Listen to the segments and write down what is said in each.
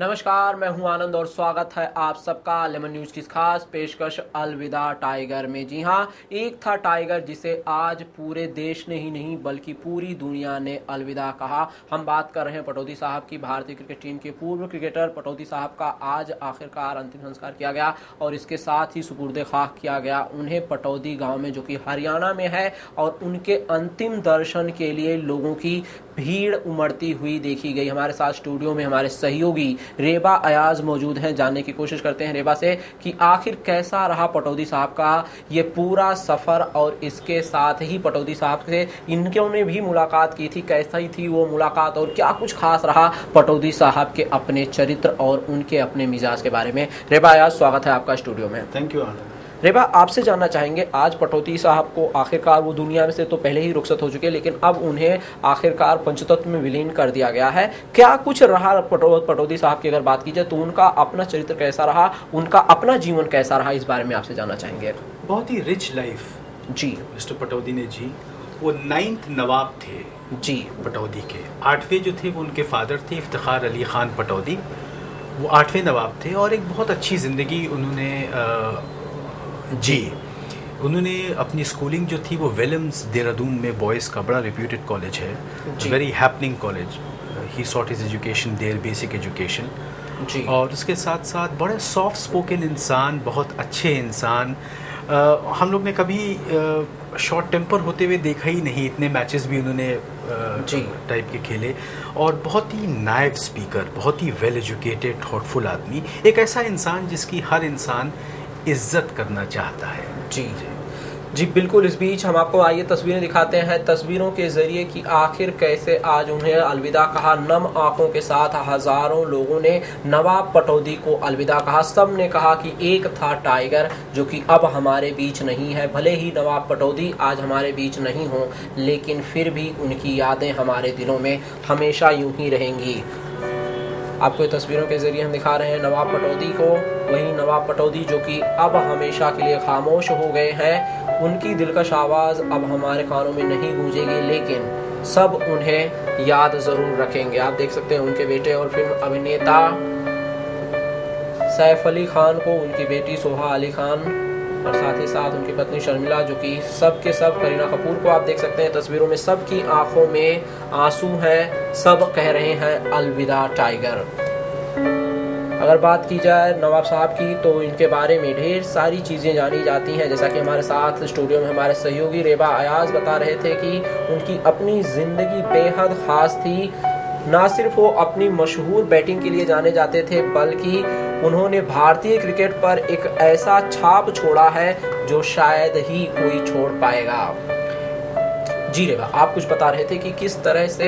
नमस्कार, मैं हूं आनंद और स्वागत है आप सबका लेमन न्यूज की खास पेशकश अलविदा टाइगर में। जी हां, एक था टाइगर जिसे आज पूरे देश ने ही नहीं बल्कि पूरी दुनिया ने अलविदा कहा। हम बात कर रहे हैं पटौदी साहब की। भारतीय क्रिकेट टीम के पूर्व क्रिकेटर पटौदी साहब का आज आखिरकार अंतिम संस्कार किया गया और इसके साथ ही सुपुर्दे खाक किया गया उन्हें पटौदी गाँव में, जो कि हरियाणा में है। और उनके अंतिम दर्शन के लिए लोगों की भीड़ उमड़ती हुई देखी गई। हमारे साथ स्टूडियो में हमारे सहयोगी रेबा अयाज मौजूद हैं। जानने की कोशिश करते हैं रेबा से कि आखिर कैसा रहा पटौदी साहब का ये पूरा सफर, और इसके साथ ही पटौदी साहब से इनने भी मुलाकात की थी, कैसी थी वो मुलाकात और क्या कुछ खास रहा पटौदी साहब के अपने चरित्र और उनके अपने मिजाज के बारे में। रेबा अयाज, स्वागत है आपका स्टूडियो में। थैंक यू आनंद। रेबा, आपसे जानना चाहेंगे, आज पटौदी साहब को आखिरकार, वो दुनिया में से तो पहले ही रुखसत हो चुके हैं, लेकिन अब उन्हें आखिरकार पंचतत्व में विलीन कर दिया गया है। क्या कुछ रहा पटौदी साहब की अगर बात की जाए तो उनका अपना चरित्र कैसा रहा, उनका अपना जीवन कैसा रहा, इस बारे में आपसे जानना चाहेंगे। बहुत ही रिच लाइफ जी मिस्टर पटौदी ने जी। वो 9th नवाब थे जी पटौदी के। 8वें जो थे वो उनके फादर थे इफ्तिखार अली खान पटौदी, वो 8वें नवाब थे और एक बहुत अच्छी ज़िंदगी उन्होंने जी। उन्होंने अपनी स्कूलिंग जो थी वो विलियम्स देहरादून में बॉयज़ का बड़ा रिप्यूटेड कॉलेज है, very happening college. He sought his education there, basic education जी। और उसके साथ साथ बड़े सॉफ्ट स्पोकन इंसान, बहुत अच्छे इंसान। हम लोग ने कभी शॉर्ट टेम्पर होते हुए देखा ही नहीं। इतने मैचेस भी उन्होंने टाइप के खेले और बहुत ही नाइव स्पीकर, बहुत ही वेल एजुकेटेड, थॉटफुल आदमी, एक ऐसा इंसान जिसकी हर इंसान इज्जत करना चाहता है। जी जी बिल्कुल। इस बीच हम आपको आइए तस्वीरें दिखाते हैं, तस्वीरों के जरिए कि आखिर कैसे आज उन्हें अलविदा कहा। नम आंखों के साथ हजारों लोगों ने नवाब पटौदी को अलविदा कहा। सब ने कहा कि एक था टाइगर जो कि अब हमारे बीच नहीं है। भले ही नवाब पटौदी आज हमारे बीच नहीं हो, लेकिन फिर भी उनकी यादें हमारे दिलों में हमेशा यूं ही रहेंगी। आपको तस्वीरों के जरिए हम दिखा रहे हैं नवाब पटौदी को, वही नवाब पटौदी जो कि अब हमेशा के लिए खामोश हो गए हैं। उनकी दिलकश आवाज़ अब हमारे कानों में नहीं गूंजेगी, लेकिन सब उन्हें याद ज़रूर रखेंगे। आप देख सकते हैं उनके बेटे और फिल्म अभिनेता सैफ अली खान को, उनकी बेटी सोहा अली खान और साथ ही साथ उनकी पत्नी शर्मिला, जो कि सब के सब करीना कपूर को आप देख सकते हैं तस्वीरों में। सबकी आंखों में आंसू हैं, सब कह रहे हैं अलविदा टाइगर। अगर बात की जाए नवाब साहब की तो इनके बारे में ढेर सारी चीज़ें जानी जाती हैं। जैसा कि हमारे साथ स्टूडियो में हमारे सहयोगी रेबा अयाज बता रहे थे कि उनकी अपनी ज़िंदगी बेहद ख़ास थी। ना सिर्फ वो अपनी मशहूर बैटिंग के लिए जाने जाते थे, बल्कि उन्होंने भारतीय क्रिकेट पर एक ऐसा छाप छोड़ा है जो शायद ही कोई छोड़ पाएगा। जी रेबा, आप कुछ बता रहे थे कि किस तरह से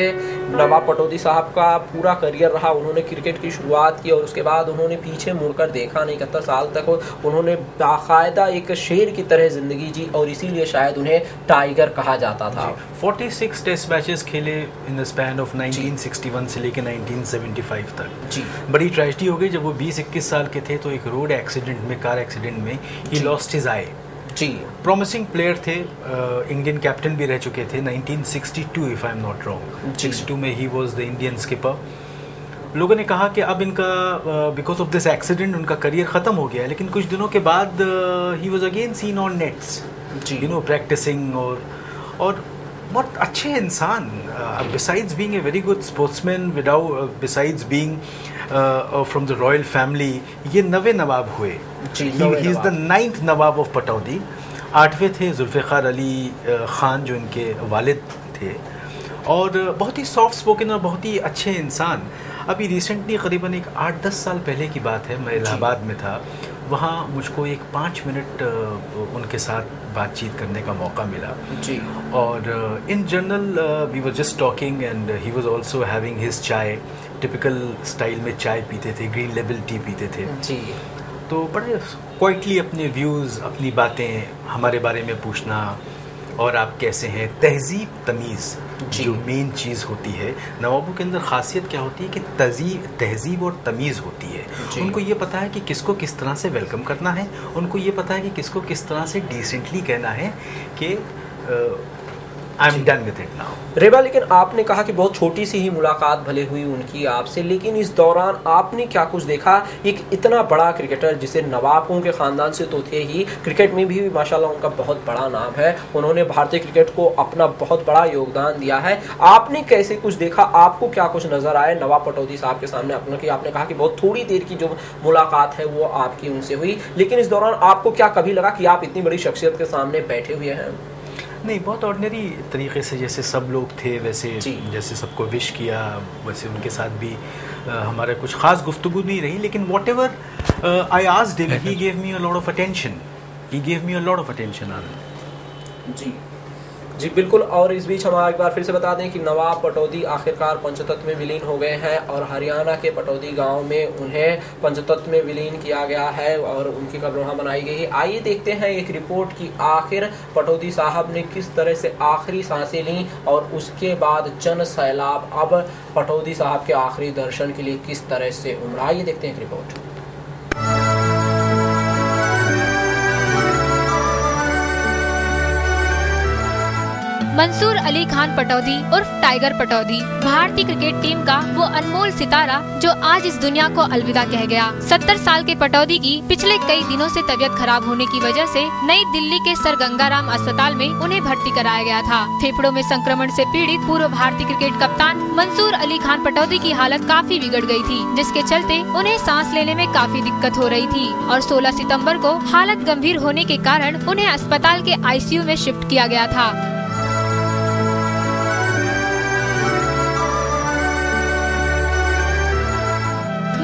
नवाब पटौदी साहब का पूरा करियर रहा। उन्होंने क्रिकेट की शुरुआत की और उसके बाद उन्होंने पीछे मुड़कर देखा नहीं। 71 साल तक उन्होंने बाकायदा एक शेर की तरह जिंदगी जी और इसीलिए शायद उन्हें टाइगर कहा जाता था। 46 टेस्ट मैचेस खेले इन द स्पैन ऑफ 1961 से लेकर 1975 तक। जी बड़ी ट्रेजेडी हो गई जब वो 20-21 साल के थे तो एक रोड एक्सीडेंट में, कार एक्सीडेंट में ही लॉस्ट हिज आई। जी प्रॉमिसिंग प्लेयर थे, इंडियन कैप्टन भी रह चुके थे 1962 if I am not wrong. 62 में ही वाज द इंडियन स्किपर। लोगों ने कहा कि अब इनका बिकॉज ऑफ दिस एक्सीडेंट उनका करियर ख़त्म हो गया, लेकिन कुछ दिनों के बाद ही was again seen on nets, you know, practicing और बहुत अच्छे इंसान। Besides being a very good sportsman, besides being from the royal family, ये 9वें नवाब हुए। He is the 9th nawab of Pataudi. 8वें थे जुल्फ़िकार अली ख़ान जो इनके वालिद थे, और बहुत ही सॉफ्ट स्पोकन और बहुत ही अच्छे इंसान। अभी रिसेंटली करीबन एक 8-10 साल पहले की बात है, मैं इलाहाबाद में था। वहाँ मुझको एक 5 मिनट उनके साथ बातचीत करने का मौका मिला जी। और in general we were just talking and he was also having his chai. Typical style में चाय पीते थे, ग्रीन लेबल टी पीते थे जी। तो बड़े क्वाइटली अपने व्यूज़, अपनी बातें हमारे बारे में पूछना, और आप कैसे हैं, तहजीब तमीज़ जो मेन चीज़ होती है। नवाबों के अंदर खासियत क्या होती है कि तहजीब और तमीज़ होती है। उनको ये पता है कि किसको किस तरह से वेलकम करना है, उनको ये पता है कि किसको किस तरह से डिसेंटली कहना है कि I am done with it now. Reba, लेकिन आपने कहा कि बहुत छोटी सी ही मुलाकात भले हुई उनकी आपसे, लेकिन इस दौरान आपने क्या कुछ देखा? एक इतना बड़ा क्रिकेटर जिसे नवाबों के खानदान से तो थे ही, क्रिकेट में भी माशाल्लाह उनका बहुत बड़ा नाम है, उन्होंने भारतीय क्रिकेट को अपना बहुत बड़ा योगदान दिया है। आपने कैसे कुछ देखा? आपको क्या कुछ नजर आए नवाब पटौदी साहब के सामने? आपने कहा कि बहुत थोड़ी देर की जो मुलाकात है वो आपकी उनसे हुई, लेकिन इस दौरान आपको क्या कभी लगा कि आप इतनी बड़ी शख्सियत के सामने बैठे हुए हैं? नहीं, बहुत ऑर्डिनरी तरीके से जैसे सब लोग थे वैसे, जैसे सबको विश किया वैसे उनके साथ भी हमारा कुछ खास गुफ्तगू नहीं रही, लेकिन whatever I asked him, he gave me a lot of attention, जी जी बिल्कुल। और इस बीच हम एक बार फिर से बता दें कि नवाब पटौदी आखिरकार पंचतत्व में विलीन हो गए हैं और हरियाणा के पटौदी गांव में उन्हें पंचतत्व में विलीन किया गया है और उनकी कब्र वहाँ बनाई गई है। आइए देखते हैं एक रिपोर्ट की आखिर पटौदी साहब ने किस तरह से आखिरी सांसें ली और उसके बाद जन सैलाब अब पटौदी साहब के आखिरी दर्शन के लिए किस तरह से उमड़ा। आइए देखते हैं एक रिपोर्ट। मंसूर अली खान पटौदी उर्फ टाइगर पटौदी भारतीय क्रिकेट टीम का वो अनमोल सितारा जो आज इस दुनिया को अलविदा कह गया। 70 साल के पटौदी की पिछले कई दिनों से तबीयत खराब होने की वजह से नई दिल्ली के सर गंगाराम अस्पताल में उन्हें भर्ती कराया गया था। फेफड़ों में संक्रमण से पीड़ित पूर्व भारतीय क्रिकेट कप्तान मंसूर अली खान पटौदी की हालत काफी बिगड़ गई थी, जिसके चलते उन्हें सांस लेने में काफी दिक्कत हो रही थी और 16 सितम्बर को हालत गंभीर होने के कारण उन्हें अस्पताल के ICU में शिफ्ट किया गया था।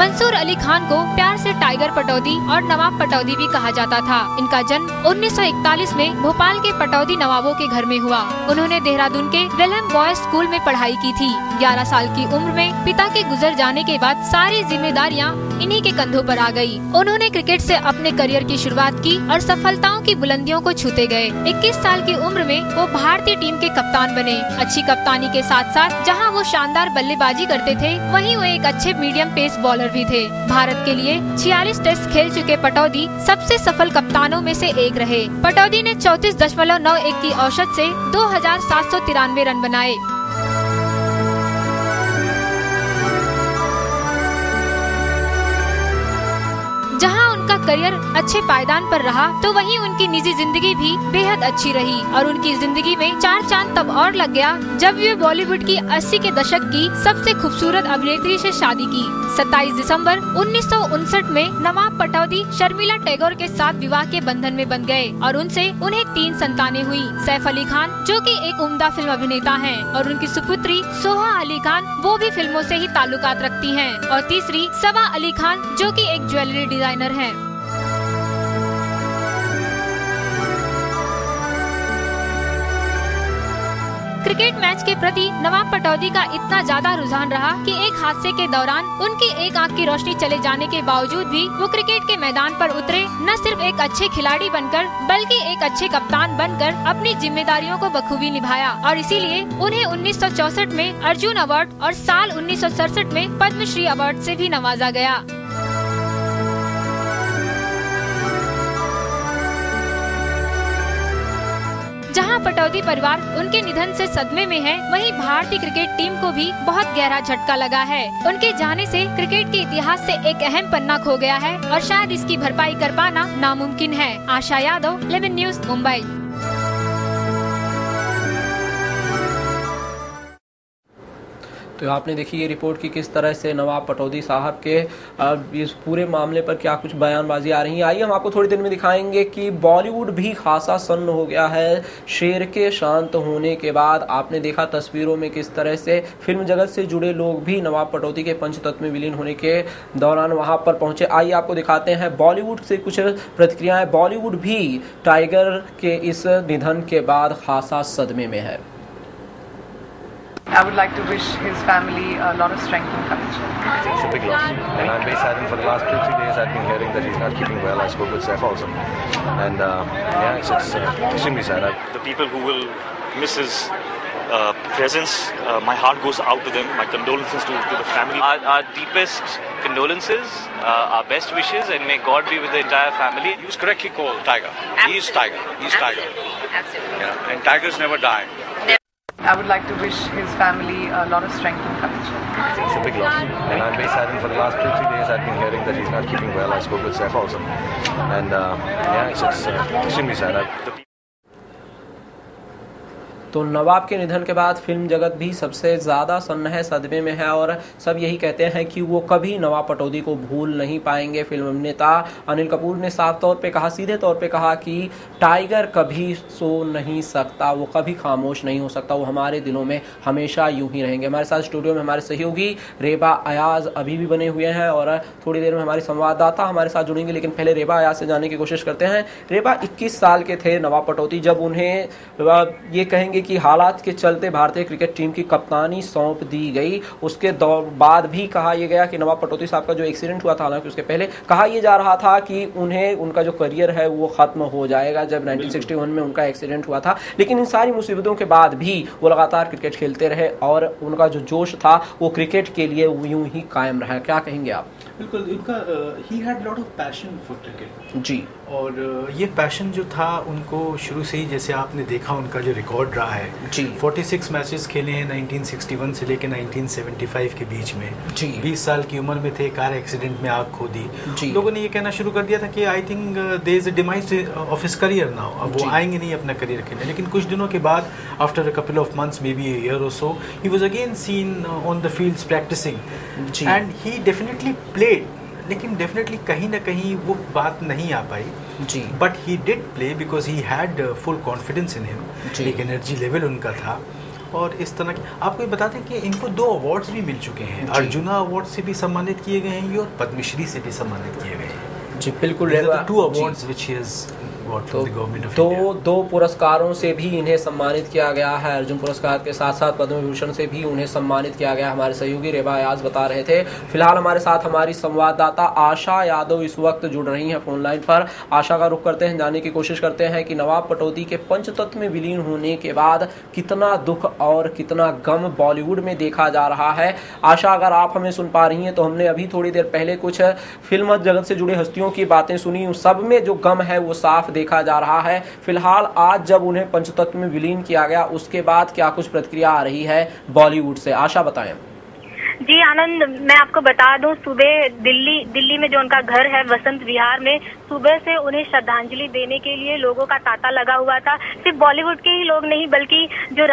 मंसूर अली खान को प्यार से टाइगर पटौदी और नवाब पटौदी भी कहा जाता था। इनका जन्म 1941 में भोपाल के पटौदी नवाबों के घर में हुआ। उन्होंने देहरादून के विल्हम बॉयज स्कूल में पढ़ाई की थी। 11 साल की उम्र में पिता के गुजर जाने के बाद सारी जिम्मेदारियां इन्हीं के कंधों पर आ गई। उन्होंने क्रिकेट से अपने करियर की शुरुआत की और सफलताओं की बुलंदियों को छूते गए। 21 साल की उम्र में वो भारतीय टीम के कप्तान बने। अच्छी कप्तानी के साथ साथ जहां वो शानदार बल्लेबाजी करते थे, वहीं वो एक अच्छे मीडियम पेस बॉलर भी थे। भारत के लिए 46 टेस्ट खेल चुके पटौदी सबसे सफल कप्तानों में से एक रहे। पटौदी ने 34.91 की औसत से 2793 रन बनाए। जहां उनका करियर अच्छे पायदान पर रहा, तो वहीं उनकी निजी जिंदगी भी बेहद अच्छी रही और उनकी जिंदगी में 4 चांद तब और लग गया जब वे बॉलीवुड की 80 के दशक की सबसे खूबसूरत अभिनेत्री से शादी की। 27 दिसंबर 1959 में नवाब पटौदी शर्मिला टैगोर के साथ विवाह के बंधन में बंध गए और उनसे उन्हें 3 संतानें हुई। सैफ अली खान जो कि एक उम्दा फिल्म अभिनेता हैं और उनकी सुपुत्री सोहा अली खान वो भी फिल्मों से ही ताल्लुकात रखती हैं और तीसरी सबा अली खान जो कि एक ज्वेलरी डिजाइनर हैं। क्रिकेट मैच के प्रति नवाब पटौदी का इतना ज्यादा रुझान रहा कि एक हादसे के दौरान उनकी एक आंख की रोशनी चले जाने के बावजूद भी वो क्रिकेट के मैदान पर उतरे, न सिर्फ एक अच्छे खिलाड़ी बनकर बल्कि एक अच्छे कप्तान बनकर अपनी जिम्मेदारियों को बखूबी निभाया और इसीलिए उन्हें 1964 में अर्जुन अवार्ड और साल 1967 में पद्मश्री अवार्ड से भी नवाजा गया। जहां पटौदी परिवार उनके निधन से सदमे में है, वहीं भारतीय क्रिकेट टीम को भी बहुत गहरा झटका लगा है। उनके जाने से क्रिकेट के इतिहास से एक अहम पन्ना खो गया है और शायद इसकी भरपाई कर पाना नामुमकिन है। आशा यादव, 11 न्यूज़, मुंबई। तो आपने देखी ये रिपोर्ट कि किस तरह से नवाब पटौदी साहब के इस पूरे मामले पर क्या कुछ बयानबाजी आ रही है। आइए हम आपको थोड़ी देर में दिखाएंगे कि बॉलीवुड भी खासा सन्न हो गया है शेर के शांत होने के बाद। आपने देखा तस्वीरों में किस तरह से फिल्म जगत से जुड़े लोग भी नवाब पटौदी के पंचतत्व में विलीन होने के दौरान वहां पर पहुंचे। आइए आपको दिखाते हैं बॉलीवुड से कुछ प्रतिक्रियाएं। बॉलीवुड भी टाइगर के इस निधन के बाद खासा सदमे में है। I would like to wish his family a lot of strength and courage. It's a big loss, and I'm very saddened. For the last 2-3 days, I've been hearing that he's not keeping well. I spoke with Saif also, and yeah, it's extremely sad. The people who will miss his presence, my heart goes out to them. My condolences to the family. Our deepest condolences, our best wishes, and may God be with the entire family. He was correctly called Tiger. Absolutely. He is Tiger. He is Tiger. Absolutely. Yeah, and tigers never die. I would like to wish his family a lot of strength and courage. It's a big loss, and I'm very saddened. For the last 2-3 days, I've been hearing that he's not keeping well. I spoke with Saif also, and it's extremely sad. तो नवाब के निधन के बाद film जगत भी सबसे ज़्यादा सन्नाहे सदमे में है और सब यही कहते हैं कि वो कभी नवाब पटौदी को भूल नहीं पाएंगे। फिल्म अभिनेता अनिल कपूर ने साफ तौर पे कहा, सीधे तौर पे कहा कि टाइगर कभी सो नहीं सकता, वो कभी खामोश नहीं हो सकता, वो हमारे दिलों में हमेशा यूं ही रहेंगे। हमारे साथ स्टूडियो में हमारे सहयोगी रेबा अयाज अभी भी बने हुए हैं और थोड़ी देर में हमारी संवाददाता हमारे साथ जुड़ेंगे, लेकिन पहले रेबा अयाज से जानने की कोशिश करते हैं। रेबा, 21 साल के थे नवाब पटौदी जब उन्हें ये कहेंगे कि हालात के चलते भारतीय क्रिकेट टीम की कप्तानी सौंप दी गई। उसके बाद भी कहा यह गया कि नवाब पटौदी साहब का जो एक्सीडेंट हुआ था, हालांकि उसके पहले कहा यह जा रहा था कि उन्हें उनका जो करियर है वो खत्म हो जाएगा जब 1961 में उनका एक्सीडेंट हुआ था। लेकिन इन सारी मुसीबतों के बाद भी वो लगातार क्रिकेट खेलते रहे और उनका जो जोश था वो क्रिकेट के लिए यूं ही कायम रहा। क्या कहेंगे आप? बिल्कुल, उनका he had lot of passion for cricket जी, और ये पैशन जो था उनको शुरू से ही, जैसे आपने देखा उनका जो रिकॉर्ड रहा है जी, 46 मैचेस खेले हैं 1961 से लेकर 1975 के बीच में जी, 20 साल की उम्र में थे, कार एक्सीडेंट में आग खो दी जी। लोगों ने ये कहना शुरू कर दिया था कि I think there is a demise of his career now, अब वो आएंगे नहीं अपना करियर खेलने। लेकिन कुछ दिनों के बाद, after a couple of months, maybe a year और so, he was again seen on the fields practising and he definitely played, लेकिन डेफिनेटली कहीं ना कहीं वो बात नहीं आ पाई जी, but he did play because he had full confidence in him, एक एनर्जी लेवल उनका था। और इस तरह की आपको ये बताते हैं कि इनको 2 अवार्ड्स भी मिल चुके हैं, अर्जुना अवार्ड से भी सम्मानित किए गए हैं और पद्मश्री से भी सम्मानित किए गए हैं जी, बिल्कुल। 2 अवार्ड्स व्हिच ही हैज दो पुरस्कारों से भी इन्हें सम्मानित किया गया है। अर्जुन पुरस्कार के साथ साथ पद्म विभूषण से भी उन्हें सम्मानित किया गया। हमारे सहयोगी रेबा अयाज बता रहे थे। फिलहाल हमारे साथ हमारी संवाददाता आशा यादव इस वक्त जुड़ रही हैं फोन लाइन पर। आशा का रुख करते हैं, जानने की कोशिश करते हैं कि नवाब पटौदी के पंचतत्व में विलीन होने के बाद कितना दुख और कितना गम बॉलीवुड में देखा जा रहा है। आशा, अगर आप हमें सुन पा रही हैं तो हमने अभी थोड़ी देर पहले कुछ फिल्म जगत से जुड़ी हस्तियों की बातें सुनी, उस सब में जो गम है वो साफ देखा जा रहा है। फिलहाल आज जब उन्हें पंचतत्व में विलीन किया गया उसके बाद क्या कुछ प्रतिक्रिया आ रही है बॉलीवुड से? आशा, बताएं। जी आनंद, मैं आपको बता दूं, सुबह दिल्ली में जो उनका घर है वसंत विहार में, सुबह से उन्हें श्रद्धांजलि देने के लिए लोगों का तांता लगा हुआ था। सिर्फ बॉलीवुड के ही लोग नहीं बल्कि जो